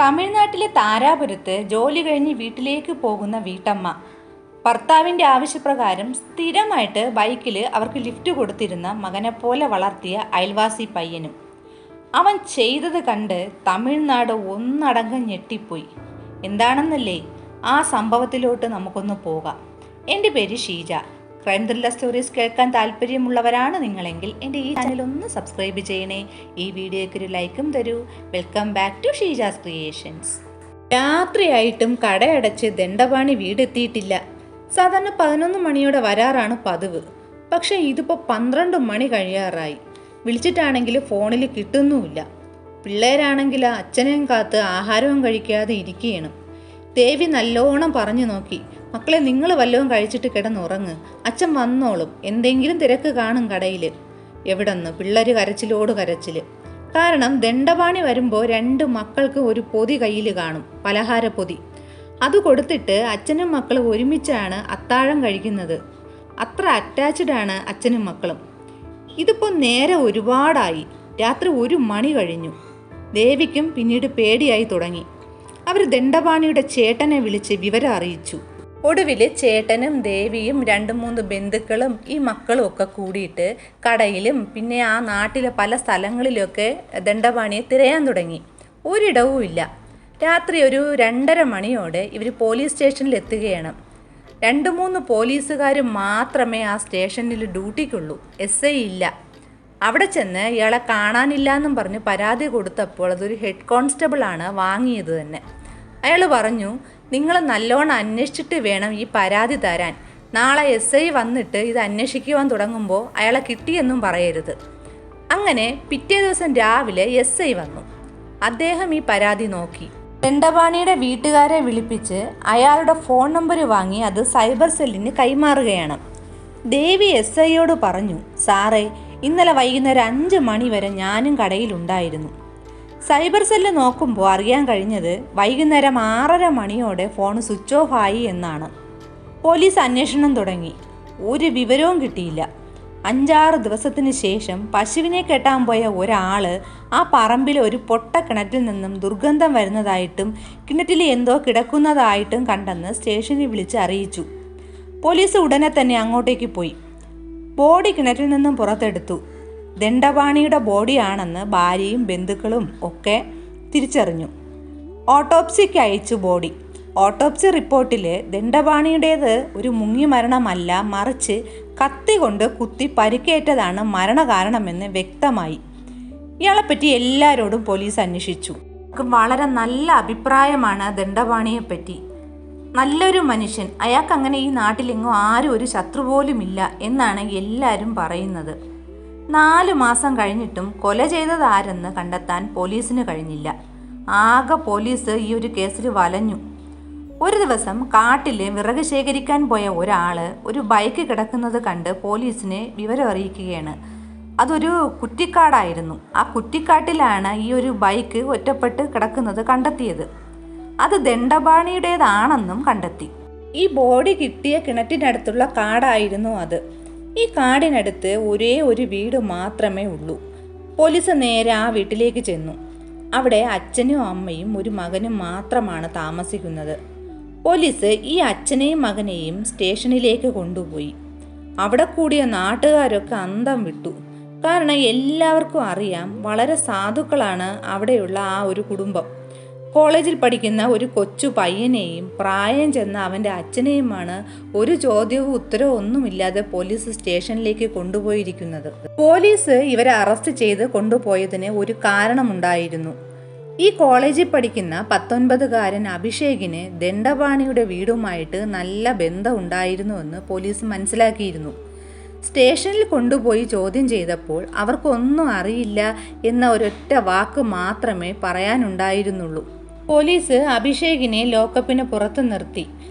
തമിഴ്നാട്ടിലെ താരാപുരത്ത് ജോലി കഴിഞ്ഞ് വീട്ടിലേക്ക് പോകുന്ന വീട്ടമ്മ ഭർത്താവിൻ്റെ ആവശ്യപ്രകാരം സ്ഥിരമായിട്ട് ബൈക്കിൽ അവർക്ക് ലിഫ്റ്റ് കൊടുത്തിരുന്ന മകനെപ്പോലെ വളർത്തിയ അയൽവാസി പയ്യനും അവൻ ചെയ്തത് കണ്ട് തമിഴ്നാട് ഒന്നടങ്കം ഞെട്ടിപ്പോയി. എന്താണെന്നല്ലേ, ആ സംഭവത്തിലോട്ട് നമുക്കൊന്ന് പോകാം. എൻ്റെ പേര് ഷീജ. ക്രൈം ത്രില്ലർ സ്റ്റോറീസ് കേൾക്കാൻ താല്പര്യമുള്ളവരാണ് നിങ്ങളെങ്കിൽ എൻ്റെ ഈ ചാനൽ ഒന്ന് സബ്സ്ക്രൈബ് ചെയ്യണേ. ഈ വീഡിയോയ്ക്ക് ഒരു ലൈക്കും തരൂ. Welcome back to Sheeja's creations. രാത്രിയായിട്ടും കടയടച്ച് ദണ്ഡപാണി വീടെത്തിയിട്ടില്ല. സാധാരണ 11 മണിയോടെ വരാറാണ് പതിവ്. പക്ഷേ ഇതിപ്പോൾ 12 മണി കഴിയാറായി. വിളിച്ചിട്ടാണെങ്കിൽ ഫോണിൽ കിട്ടുന്നുമില്ല. പിള്ളേരാണെങ്കിൽ അച്ഛനെയും കാത്ത് ആഹാരവും കഴിക്കാതെ ഇരിക്കുകയാണ്. ദേവി നല്ലോണം പറഞ്ഞു നോക്കി, മക്കളെ നിങ്ങൾ വല്ലതും കഴിച്ചിട്ട് കിടന്നുറങ്ങ്, അച്ഛൻ വന്നോളും, എന്തെങ്കിലും തിരക്ക് കാണും കടയിൽ. എവിടെന്ന് പിള്ളേർ കരച്ചിലോട് കരച്ചിൽ. കാരണം ദണ്ഡപാണി വരുമ്പോൾ 2 മക്കൾക്ക് ഒരു പൊതി കയ്യിൽ കാണും, പലഹാരപ്പൊതി. അത് കൊടുത്തിട്ട് അച്ഛനും മക്കളും ഒരുമിച്ചാണ് അത്താഴം കഴിക്കുന്നത്. അത്ര അറ്റാച്ച്ഡാണ് അച്ഛനും മക്കളും. ഇതിപ്പോൾ നേരെ ഒരുപാടായി. രാത്രി 1 മണി കഴിഞ്ഞു. ദേവിക്കും പിന്നീട് പേടിയായി തുടങ്ങി. അവർ ദണ്ഡപാണിയുടെ ചേട്ടനെ വിളിച്ച് വിവരം അറിയിച്ചു. ഒടുവിൽ ചേട്ടനും ദേവിയും 2-3 ബന്ധുക്കളും ഈ മക്കളും ഒക്കെ കൂടിയിട്ട് കടയിലും പിന്നെ ആ നാട്ടിലെ പല സ്ഥലങ്ങളിലൊക്കെ ദണ്ഡപാണിയെ തിരയാൻ തുടങ്ങി. ഒരിടവും ഇല്ല. രാത്രി ഒരു 2:30 മണിയോടെ ഇവർ പോലീസ് സ്റ്റേഷനിൽ എത്തുകയാണ്. 2-3 പോലീസുകാർ മാത്രമേ ആ സ്റ്റേഷനിൽ ഡ്യൂട്ടിക്കുള്ളൂ. SI ഇല്ല. അവിടെ ചെന്ന് ഇയാളെ കാണാനില്ല എന്നും പറഞ്ഞ് പരാതി കൊടുത്തപ്പോൾ അതൊരു ഹെഡ് കോൺസ്റ്റബിളാണ് വാങ്ങിയത് തന്നെ. അയാൾ പറഞ്ഞു, നിങ്ങൾ നല്ലോണം അന്വേഷിച്ചിട്ട് വേണം ഈ പരാതി തരാൻ. നാളെ SI വന്നിട്ട് ഇത് അന്വേഷിക്കുവാൻ തുടങ്ങുമ്പോൾ അയാളെ കിട്ടിയെന്നും പറയരുത്. അങ്ങനെ പിറ്റേ ദിവസം രാവിലെ SI വന്നു. അദ്ദേഹം ഈ പരാതി നോക്കി. ദണ്ഡപാണിയുടെ വീട്ടുകാരെ വിളിപ്പിച്ച് അയാളുടെ ഫോൺ നമ്പർ വാങ്ങി അത് സൈബർ സെല്ലിന് കൈമാറുകയാണ്. ദേവി SIയോട് പറഞ്ഞു, സാറേ, ഇന്നലെ വൈകുന്നേരം 5 മണി വരെ ഞാനും കടയിലുണ്ടായിരുന്നു. സൈബർ സെല്ല് നോക്കുമ്പോൾ അറിയാൻ കഴിഞ്ഞത് വൈകുന്നേരം 6:30 മണിയോടെ ഫോൺ സ്വിച്ച് ഓഫ് ആയി എന്നാണ്. പോലീസ് അന്വേഷണം തുടങ്ങി. ഒരു വിവരവും കിട്ടിയില്ല. 5-6 ദിവസത്തിന് ശേഷം പശുവിനെ കെട്ടാൻ പോയ ഒരാൾ ആ പറമ്പിലെ ഒരു പൊട്ട കിണറ്റിൽ നിന്നും ദുർഗന്ധം വരുന്നതായിട്ടും കിണറ്റിൽ എന്തോ കിടക്കുന്നതായിട്ടും കണ്ടെന്ന് സ്റ്റേഷനിൽ വിളിച്ച് അറിയിച്ചു. പോലീസ് ഉടനെ തന്നെ അങ്ങോട്ടേക്ക് പോയി. ബോഡി കിണറ്റിൽ നിന്നും പുറത്തെടുത്തു. ദണ്ഡപാണിയുടെ ബോഡിയാണെന്ന് ഭാര്യയും ബന്ധുക്കളും ഒക്കെ തിരിച്ചറിഞ്ഞു. ഓട്ടോപ്സിക്ക് അയച്ചു ബോഡി. ഓട്ടോപ്സി റിപ്പോർട്ടിൽ ദണ്ഡപാണിയുടേത് ഒരു മുങ്ങി മരണമല്ല, മറിച്ച് കത്തി കൊണ്ട് കുത്തി പരിക്കേറ്റതാണ് മരണകാരണമെന്ന് വ്യക്തമായി. ഇയാളെപ്പറ്റി എല്ലാവരോടും പോലീസ് അന്വേഷിച്ചു. വളരെ നല്ല അഭിപ്രായമാണ് ദണ്ഡപാണിയെപ്പറ്റി. നല്ലൊരു മനുഷ്യൻ. അയാൾക്കങ്ങനെ ഈ നാട്ടിലെങ്ങും ആരും ഒരു ശത്രു പോലുമില്ല എന്നാണ് എല്ലാവരും പറയുന്നത്. 4 മാസം കഴിഞ്ഞിട്ടും കൊല ചെയ്തതാരെന്ന് കണ്ടെത്താൻ പോലീസിന് കഴിഞ്ഞില്ല. ആകെ പോലീസ് ഈ ഒരു കേസിൽ വലഞ്ഞു. ഒരു ദിവസം കാട്ടിൽ വിറക് ശേഖരിക്കാൻ പോയ ഒരാൾ ഒരു ബൈക്ക് കിടക്കുന്നത് കണ്ട് പോലീസിനെ വിവരം അറിയിക്കുകയാണ്. അതൊരു കുറ്റിക്കാടായിരുന്നു. ആ കുറ്റിക്കാട്ടിലാണ് ഈ ഒരു ബൈക്ക് ഒറ്റപ്പെട്ട് കിടക്കുന്നത് കണ്ടെത്തിയത്. അത് ദണ്ഡപാണിയുടേതാണെന്നും കണ്ടെത്തി. ഈ ബോഡി കിട്ടിയ കിണറ്റിനടുത്തുള്ള കാടായിരുന്നു അത്. ഈ കാടിനടുത്ത് ഒരേ ഒരു വീട് മാത്രമേ ഉള്ളൂ. പോലീസ് നേരെ ആ വീട്ടിലേക്ക് ചെന്നു. അവിടെ അച്ഛനും അമ്മയും ഒരു മകനും മാത്രമാണ് താമസിക്കുന്നത്. പോലീസ് ഈ അച്ഛനെയും മകനെയും സ്റ്റേഷനിലേക്ക് കൊണ്ടുപോയി. അവിടെ കൂടിയ നാട്ടുകാരൊക്കെ അന്തം വിട്ടു. കാരണം എല്ലാവർക്കും അറിയാം, വളരെ സാധുക്കളാണ് അവിടെയുള്ള ആ ഒരു കുടുംബം. കോളേജിൽ പഠിക്കുന്ന ഒരു കൊച്ചു പയ്യനെയും പ്രായം ചെന്ന അവൻ്റെ അച്ഛനെയുമാണ് ഒരു ചോദ്യവും ഉത്തരവും ഒന്നുമില്ലാതെ പോലീസ് സ്റ്റേഷനിലേക്ക് കൊണ്ടുപോയിരിക്കുന്നത്. പോലീസ് ഇവരെ അറസ്റ്റ് ചെയ്ത് കൊണ്ടുപോയതിന് ഒരു കാരണമുണ്ടായിരുന്നു. ഈ കോളേജിൽ പഠിക്കുന്ന 19-കാരൻ അഭിഷേകിന് ദണ്ഡപാണിയുടെ വീടുമായിട്ട് നല്ല ബന്ധമുണ്ടായിരുന്നുവെന്ന് പോലീസ് മനസ്സിലാക്കിയിരുന്നു. സ്റ്റേഷനിൽ കൊണ്ടുപോയി ചോദ്യം ചെയ്തപ്പോൾ അവർക്കൊന്നും അറിയില്ല എന്ന ഒരൊറ്റ വാക്ക് മാത്രമേ പറയാനുണ്ടായിരുന്നുള്ളൂ. പോലീസ് അഭിഷേകിനെ ലോക്കപ്പിന് പുറത്ത് നിർത്തി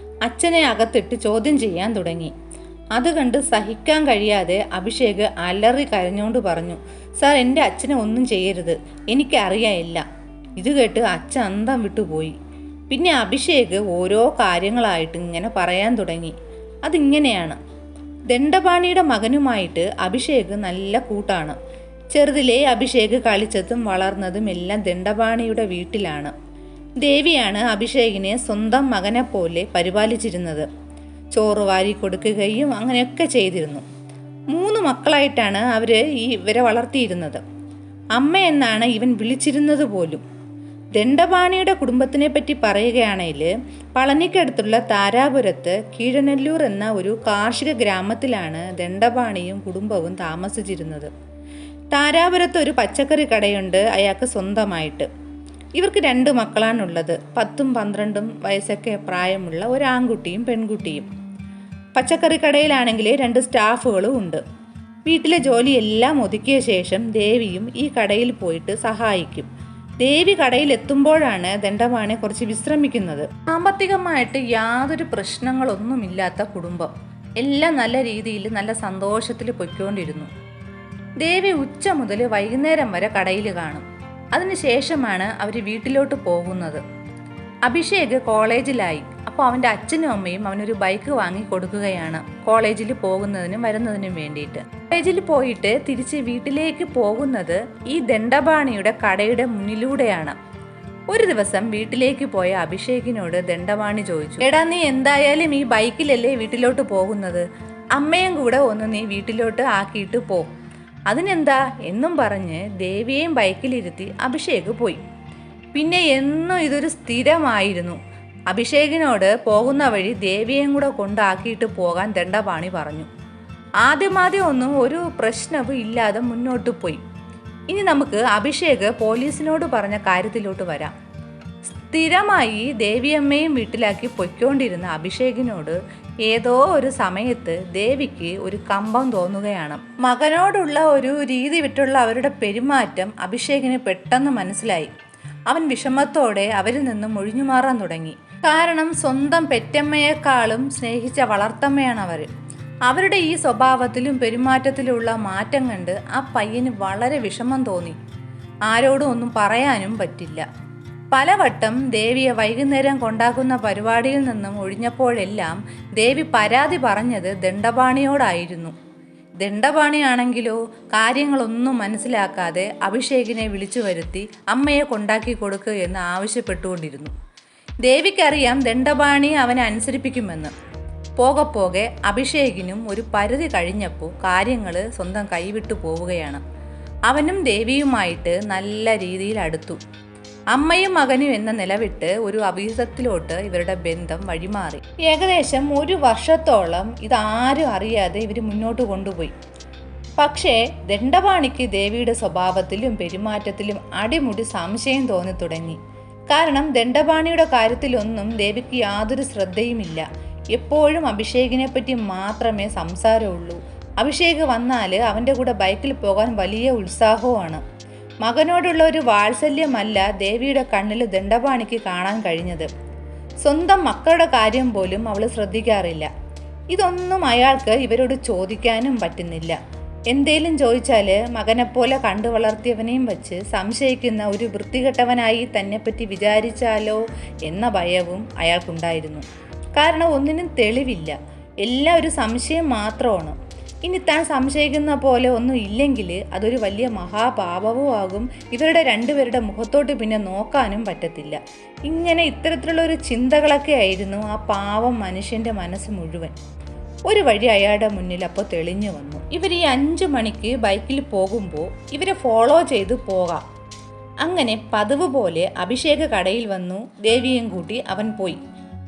അച്ഛനെ അകത്തിട്ട് ചോദ്യം ചെയ്യാൻ തുടങ്ങി. അത് കണ്ട് സഹിക്കാൻ കഴിയാതെ അഭിഷേക് അലറി കരഞ്ഞുകൊണ്ട് പറഞ്ഞു, സാർ, എൻ്റെ അച്ഛനെ ഒന്നും ചെയ്യരുത്, എനിക്കറിയാനില്ല. ഇത് കേട്ട് അച്ഛൻ അന്തം വിട്ടുപോയി. പിന്നെ അഭിഷേക് ഓരോ കാര്യങ്ങളായിട്ട് ഇങ്ങനെ പറയാൻ തുടങ്ങി. അതിങ്ങനെയാണ്. ദണ്ഡപാണിയുടെ മകനുമായിട്ട് അഭിഷേക് നല്ല കൂട്ടാണ്. ചെറുതിലേ അഭിഷേക് കളിച്ചതും വളർന്നതും എല്ലാം ദണ്ഡപാണിയുടെ വീട്ടിലാണ്. ദേവിയാണ് അഭിഷേകിനെ സ്വന്തം മകനെ പോലെ പരിപാലിച്ചിരുന്നത്. ചോറ് വാരി കൊടുക്കുകയും അങ്ങനെയൊക്കെ ചെയ്തിരുന്നു. 3 മക്കളായിട്ടാണ് ഇവരെ വളർത്തിയിരുന്നത്. അമ്മ എന്നാണ് ഇവൻ വിളിച്ചിരുന്നത് പോലും. ദണ്ഡപാണിയുടെ കുടുംബത്തിനെ പറ്റി പറയുകയാണെങ്കിൽ, പളനിക്കടുത്തുള്ള താരാപുരത്ത് കീഴനെല്ലൂർ എന്ന ഒരു കാർഷിക ഗ്രാമത്തിലാണ് ദണ്ഡപാണിയും കുടുംബവും താമസിച്ചിരുന്നത്. താരാപുരത്ത് ഒരു പച്ചക്കറി കടയുണ്ട് അയാൾക്ക് സ്വന്തമായിട്ട്. ഇവർക്ക് 2 മക്കളാണുള്ളത്. 10ഉം 12ഉം വയസ്സൊക്കെ പ്രായമുള്ള ഒരു ആൺകുട്ടിയും പെൺകുട്ടിയും. പച്ചക്കറി കടയിലാണെങ്കിൽ 2 സ്റ്റാഫുകളും ഉണ്ട്. വീട്ടിലെ ജോലിയെല്ലാം ഒതുക്കിയ ശേഷം ദേവിയും ഈ കടയിൽ പോയിട്ട് സഹായിക്കും. ദേവി കടയിലെത്തുമ്പോഴാണ് ദണ്ഡപാണി കുറച്ച് വിശ്രമിക്കുന്നത്. സാമ്പത്തികമായിട്ട് യാതൊരു പ്രശ്നങ്ങളൊന്നുമില്ലാത്ത കുടുംബം. എല്ലാം നല്ല രീതിയിൽ നല്ല സന്തോഷത്തിൽ പൊയ്ക്കൊണ്ടിരുന്നു. ദേവി ഉച്ച മുതൽ വൈകുന്നേരം വരെ കടയിൽ കാണും. അതിനുശേഷമാണ് അവർ വീട്ടിലോട്ട് പോകുന്നത്. അഭിഷേക് കോളേജിലായി. അപ്പോൾ അവൻ്റെ അച്ഛനും അമ്മയും അവനൊരു ബൈക്ക് വാങ്ങി കൊടുക്കുകയാണ് കോളേജിൽ പോകുന്നതിനും വരുന്നതിനും വേണ്ടിയിട്ട്. കോളേജിൽ പോയിട്ട് തിരിച്ച് വീട്ടിലേക്ക് പോകുന്നത് ഈ ദണ്ഡപാണിയുടെ കടയുടെ മുന്നിലൂടെയാണ്. ഒരു ദിവസം വീട്ടിലേക്ക് പോയ അഭിഷേകിനോട് ദണ്ഡപാണി ചോദിച്ചു, എടാ നീ എന്തായാലും ഈ ബൈക്കിലല്ലേ വീട്ടിലോട്ട് പോകുന്നത്, അമ്മയും കൂടെ ഒന്ന് നീ വീട്ടിലോട്ട് ആക്കിയിട്ട് പോ. അതിനെന്താ എന്നും പറഞ്ഞ് ദേവിയെയും ബൈക്കിലിരുത്തി അഭിഷേക് പോയി. പിന്നെ എന്നും ഇതൊരു സ്ഥിരമായിരുന്നു. അഭിഷേകിനോട് പോകുന്ന വഴി ദേവിയെയും കൂടെ കൊണ്ടാക്കിയിട്ട് പോകാൻ ദണ്ഡപാണി പറഞ്ഞു. ആദ്യം ഒന്നും ഒരു പ്രശ്നവും ഇല്ലാതെ മുന്നോട്ട് പോയി. ഇനി നമുക്ക് അഭിഷേക് പോലീസിനോട് പറഞ്ഞ കാര്യത്തിലോട്ട് വരാം. സ്ഥിരമായി ദേവിയമ്മയും വീട്ടിലാക്കി പൊയ്ക്കൊണ്ടിരുന്ന അഭിഷേകിനോട് ഏതോ ഒരു സമയത്ത് ദേവിക്ക് ഒരു കമ്പം തോന്നുകയാണ്. മകനോടുള്ള ഒരു രീതി വിട്ടുള്ള അവരുടെ പെരുമാറ്റം അഭിഷേകിന് പെട്ടെന്ന് മനസ്സിലായി. അവൻ വിഷമത്തോടെ അവരിൽ നിന്നും ഒഴിഞ്ഞു മാറാൻ തുടങ്ങി. കാരണം സ്വന്തം പെറ്റമ്മയെക്കാളും സ്നേഹിച്ച വളർത്തമ്മയാണ് അവർ. അവരുടെ ഈ സ്വഭാവത്തിലും പെരുമാറ്റത്തിലുള്ള മാറ്റം കണ്ട് ആ പയ്യന് വളരെ വിഷമം തോന്നി. ആരോടും ഒന്നും പറയാനും പറ്റില്ല. പലവട്ടം ദേവിയെ വൈകുന്നേരം കൊണ്ടാക്കുന്ന പരിപാടിയിൽ നിന്നും ഒഴിഞ്ഞപ്പോഴെല്ലാം ദേവി പരാതി പറഞ്ഞത് ദണ്ഡപാണിയോടായിരുന്നു. ദണ്ഡപാണിയാണെങ്കിലോ കാര്യങ്ങളൊന്നും മനസ്സിലാക്കാതെ അഭിഷേകിനെ വിളിച്ചു വരുത്തി അമ്മയെ കൊണ്ടാക്കി കൊടുക്കുക എന്ന് ആവശ്യപ്പെട്ടുകൊണ്ടിരുന്നു. ദേവിക്കറിയാം ദണ്ഡപാണി അവനെ അനുസരിപ്പിക്കുമെന്ന്. പോകെ അഭിഷേകിനും ഒരു പരിധി കഴിഞ്ഞപ്പോൾ കാര്യങ്ങൾ സ്വന്തം കൈവിട്ടു പോവുകയാണ്. അവനും ദേവിയുമായിട്ട് നല്ല രീതിയിൽ അടുത്തു. അമ്മയും മകനും എന്ന നിലവിട്ട് ഒരു അവിഹിതത്തിലോട്ട് ഇവരുടെ ബന്ധം വഴിമാറി. ഏകദേശം 1 വർഷത്തോളം ഇതാരും അറിയാതെ ഇവർ മുന്നോട്ട് കൊണ്ടുപോയി. പക്ഷേ ദണ്ഡപാണിക്ക് ദേവിയുടെ സ്വഭാവത്തിലും പെരുമാറ്റത്തിലും അടിമുടി സംശയം തോന്നി തുടങ്ങി. കാരണം ദണ്ഡപാണിയുടെ കാര്യത്തിലൊന്നും ദേവിക്ക് യാതൊരു ശ്രദ്ധയുമില്ല. എപ്പോഴും അഭിഷേകിനെ പറ്റി മാത്രമേ സംസാരമുള്ളൂ. അഭിഷേക് വന്നാൽ അവൻ്റെ കൂടെ ബൈക്കിൽ പോകാൻ വലിയ ഉത്സാഹവുമാണ്. മകനോടുള്ള ഒരു വാത്സല്യമല്ല ദേവിയുടെ കണ്ണിൽ ദണ്ഡപാണിക്ക് കാണാൻ കഴിഞ്ഞത്. സ്വന്തം മക്കളുടെ കാര്യം പോലും അവൾ ശ്രദ്ധിക്കാറില്ല. ഇതൊന്നും അയാൾക്ക് ഇവരോട് ചോദിക്കാനും പറ്റുന്നില്ല. എന്തേലും ചോദിച്ചാൽ മകനെപ്പോലെ കണ്ടു വളർത്തിയവനെയും വച്ച് സംശയിക്കുന്ന ഒരു വൃത്തികെട്ടവനായി തന്നെപ്പറ്റി വിചാരിച്ചാലോ എന്ന ഭയവും അയാൾക്കുണ്ടായിരുന്നു. കാരണം ഒന്നിനും തെളിവില്ല, എല്ലാം ഒരു സംശയം മാത്രമാണ്. ഇനി താൻ സംശയിക്കുന്ന പോലെ ഒന്നും ഇല്ലെങ്കിൽ അതൊരു വലിയ മഹാപാപവും ആകും. ഇവരുടെ 2 പേരുടെ മുഖത്തോട്ട് പിന്നെ നോക്കാനും പറ്റത്തില്ല. ഇങ്ങനെ ഇത്തരത്തിലുള്ളൊരു ചിന്തകളൊക്കെ ആയിരുന്നു ആ പാവം മനുഷ്യൻ്റെ മനസ്സ് മുഴുവൻ. ഒരു വഴി അയാളുടെ മുന്നിൽ അപ്പോൾ തെളിഞ്ഞു വന്നു. ഇവർ ഈ 5 മണിക്ക് ബൈക്കിൽ പോകുമ്പോൾ ഇവരെ ഫോളോ ചെയ്ത് പോകാം. അങ്ങനെ പതിവ് പോലെ അഭിഷേക് കടയിൽ വന്നു. ദേവിയും കൂട്ടി അവൻ പോയി.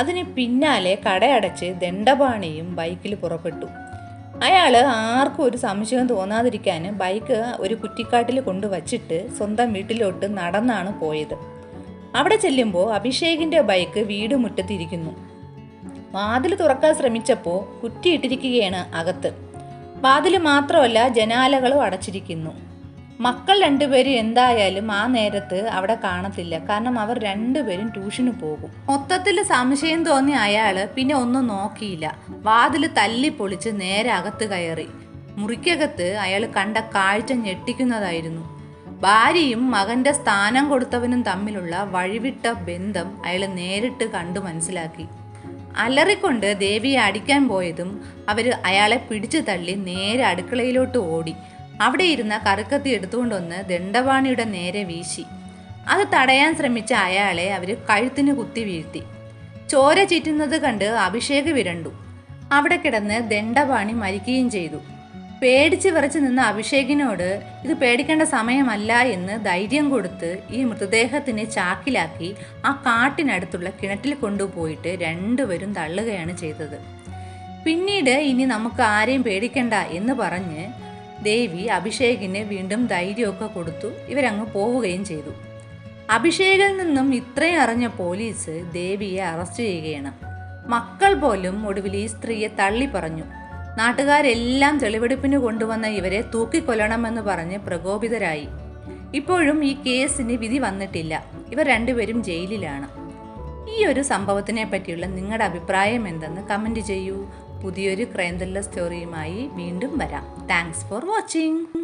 അതിന് പിന്നാലെ കടയടച്ച് ദണ്ഡപാണിയും ബൈക്കിൽ പുറപ്പെട്ടു. അയാൾ ആർക്കും ഒരു സംശയം തോന്നാതിരിക്കാൻ ബൈക്ക് ഒരു കുറ്റിക്കാട്ടിൽ കൊണ്ടുവച്ചിട്ട് സ്വന്തം വീട്ടിലോട്ട് നടന്നാണ് പോയത്. അവിടെ ചെല്ലുമ്പോൾ അഭിഷേകിൻ്റെ ബൈക്ക് വീട് മുറ്റത്തിരിക്കുന്നു. വാതിൽ തുറക്കാൻ ശ്രമിച്ചപ്പോൾ കുറ്റിയിട്ടിരിക്കുകയാണ് അകത്ത്. വാതിൽ മാത്രമല്ല, ജനാലകളും അടച്ചിരിക്കുന്നു. മക്കൾ 2 പേരും എന്തായാലും ആ നേരത്ത് അവിടെ കാണത്തില്ല. കാരണം അവർ 2 പേരും ട്യൂഷന് പോകും. മൊത്തത്തിൽ സംശയം തോന്നിയ അയാൾ പിന്നെ ഒന്നും നോക്കിയില്ല. വാതിൽ തല്ലി പൊളിച്ച് നേരെ അകത്ത് കയറി. മുറിക്കകത്ത് അയാൾ കണ്ട കാഴ്ച ഞെട്ടിക്കുന്നതായിരുന്നു. ഭാര്യയും മകന്റെ സ്ഥാനം കൊടുത്തവനും തമ്മിലുള്ള വഴിവിട്ട ബന്ധം അയാൾ നേരിട്ട് കണ്ടു മനസ്സിലാക്കി. അലറിക്കൊണ്ട് ദേവിയെ അടിക്കാൻ പോയതും അവർ അയാളെ പിടിച്ചു തള്ളി നേരെ അടുക്കളയിലോട്ട് ഓടി. അവിടെ ഇരുന്ന കറുക്കത്തി എടുത്തുകൊണ്ടൊന്ന് ദണ്ഡപാണിയുടെ നേരെ വീശി. അത് തടയാൻ ശ്രമിച്ച അയാളെ അവർ കഴുത്തിന് കുത്തി വീഴ്ത്തി. ചോര ചീറ്റുന്നത് കണ്ട് അഭിഷേക് വിരണ്ടു. അവിടെ കിടന്ന് ദണ്ഡപാണി മരിക്കുകയും ചെയ്തു. പേടിച്ച് വിറച്ച് നിന്ന അഭിഷേകിനോട് ഇത് പേടിക്കേണ്ട സമയമല്ല എന്ന് ധൈര്യം കൊടുത്ത് ഈ മൃതദേഹത്തിനെ ചാക്കിലാക്കി ആ കാട്ടിനടുത്തുള്ള കിണറ്റിൽ കൊണ്ടുപോയിട്ട് രണ്ടുപേരും തള്ളുകയാണ് ചെയ്തത്. പിന്നീട് ഇനി നമുക്ക് ആരെയും പേടിക്കണ്ട എന്ന് പറഞ്ഞ് ദേവി അഭിഷേകിന് വീണ്ടും ധൈര്യമൊക്കെ കൊടുത്തു. ഇവരങ്ങ് പോവുകയും ചെയ്തു. അഭിഷേകിൽ നിന്നും ഇത്രയും അറിഞ്ഞ പോലീസ് ദേവിയെ അറസ്റ്റ് ചെയ്യുകയാണ്. മക്കൾ പോലും ഒടുവിൽ ഈ സ്ത്രീയെ തള്ളി പറഞ്ഞു. നാട്ടുകാരെല്ലാം തെളിവെടുപ്പിന് കൊണ്ടുവന്ന ഇവരെ തൂക്കിക്കൊല്ലണമെന്ന് പറഞ്ഞ് പ്രകോപിതരായി. ഇപ്പോഴും ഈ കേസിന് വിധി വന്നിട്ടില്ല. ഇവർ രണ്ടുപേരും ജയിലിലാണ്. ഈ ഒരു സംഭവത്തിനെ പറ്റിയുള്ള നിങ്ങളുടെ അഭിപ്രായം എന്തെന്ന് കമൻറ്റ് ചെയ്യൂ. പുതിയൊരു ക്രൈം ത്രില്ലർ സ്റ്റോറിയുമായി വീണ്ടും വരാം. Thanks for watching.